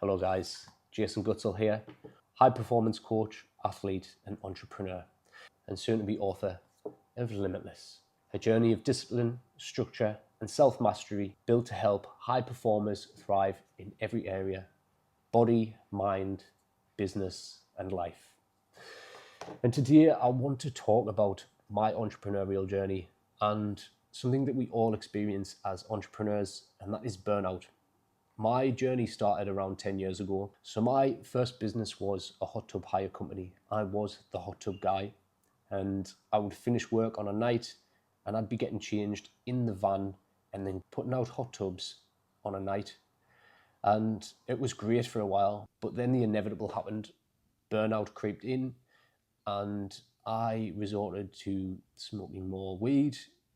Hello guys, Jason Gutsell here, high performance coach, athlete and entrepreneur, and soon to be author of Limitless, a journey of discipline, structure and self-mastery built to help high performers thrive in every area: body, mind, business and life. And today I want to talk about my entrepreneurial journey and something that we all experience as entrepreneurs, and that is burnout. My journey started around 10 years ago. So my first business was a hot tub hire company. I was the hot tub guy, and I would finish work on a night and I'd be getting changed in the van and then putting out hot tubs on a night. And it was great for a while, but then the inevitable happened. Burnout creeped in and I resorted to smoking more weed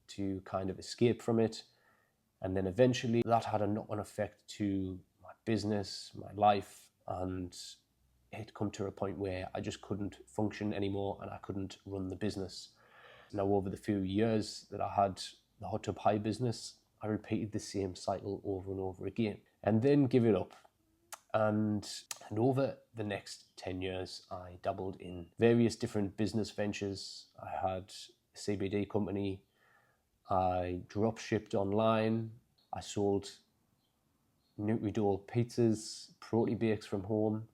to kind of escape from it. And then eventually that had a knock-on effect to my business, my life, and it had come to a point where I just couldn't function anymore and I couldn't run the business. Now, over the few years that I had the hot tub hire business, I repeated the same cycle over and over again and then give it up. And over the next 10 years, I dabbled in various different business ventures. I had a CBD company. I drop shipped online. I sold Nutri-Dole pizzas, Protein Bakes from home.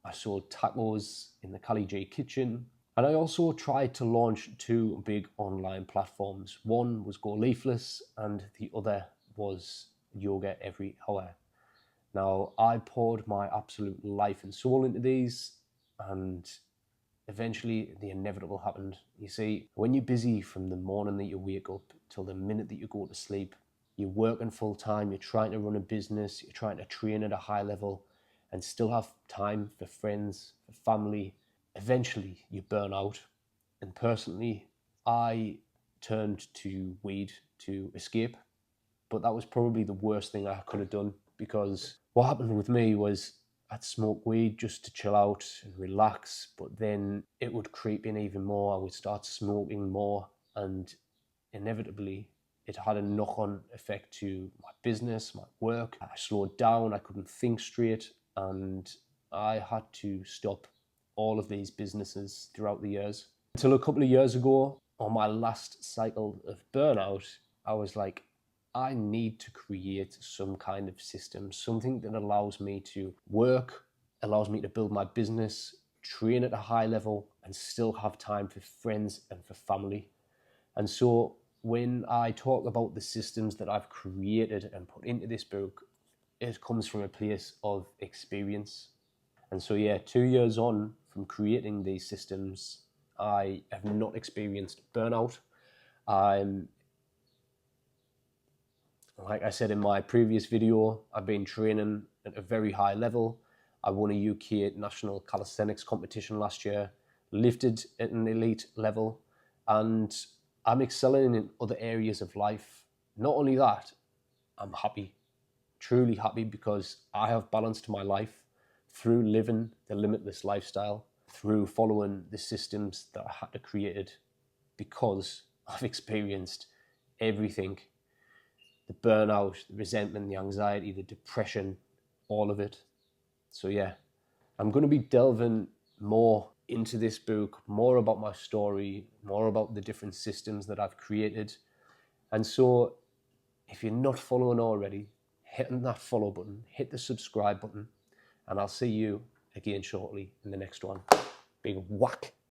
I sold tacos in the Cali J kitchen. And I also tried to launch two big online platforms. One was Go Leafless and the other was Yoga Every Hour. Now, I poured my absolute life and soul into these, and eventually the inevitable happened. You see, when you're busy from the morning that you wake up till the minute that you go to sleep, you're working full time, you're trying to run a business, you're trying to train at a high level and still have time for friends, for family. Eventually you burn out. And personally, I turned to weed to escape, but that was probably the worst thing I could have done, because what happened with me was I'd smoke weed just to chill out and relax, but then it would creep in even more. I would start smoking more, and inevitably it had a knock-on effect to my business, my work. I slowed down, I couldn't think straight, and I had to stop all of these businesses throughout the years. Until a couple of years ago, on my last cycle of burnout, I was like, I need to create some kind of system, something that allows me to work, allows me to build my business, train at a high level, and still have time for friends and for family. And so when I talk about the systems that I've created and put into this book, it comes from a place of experience. And so, 2 years on from creating these systems, I have not experienced burnout. Like I said in my previous video, I've been training at a very high level. I won a UK national calisthenics competition last year, lifted at an elite level, and I'm excelling in other areas of life. Not only that, I'm happy, truly happy, because I have balanced my life through living the limitless lifestyle, through following the systems that I had to create, because I've experienced everything. The burnout, the resentment, the anxiety, the depression, all of it. So I'm going to be delving more into this book, more about my story, more about the different systems that I've created. And so if you're not following already, hit that follow button, hit the subscribe button, and I'll see you again shortly in the next one. Big whack.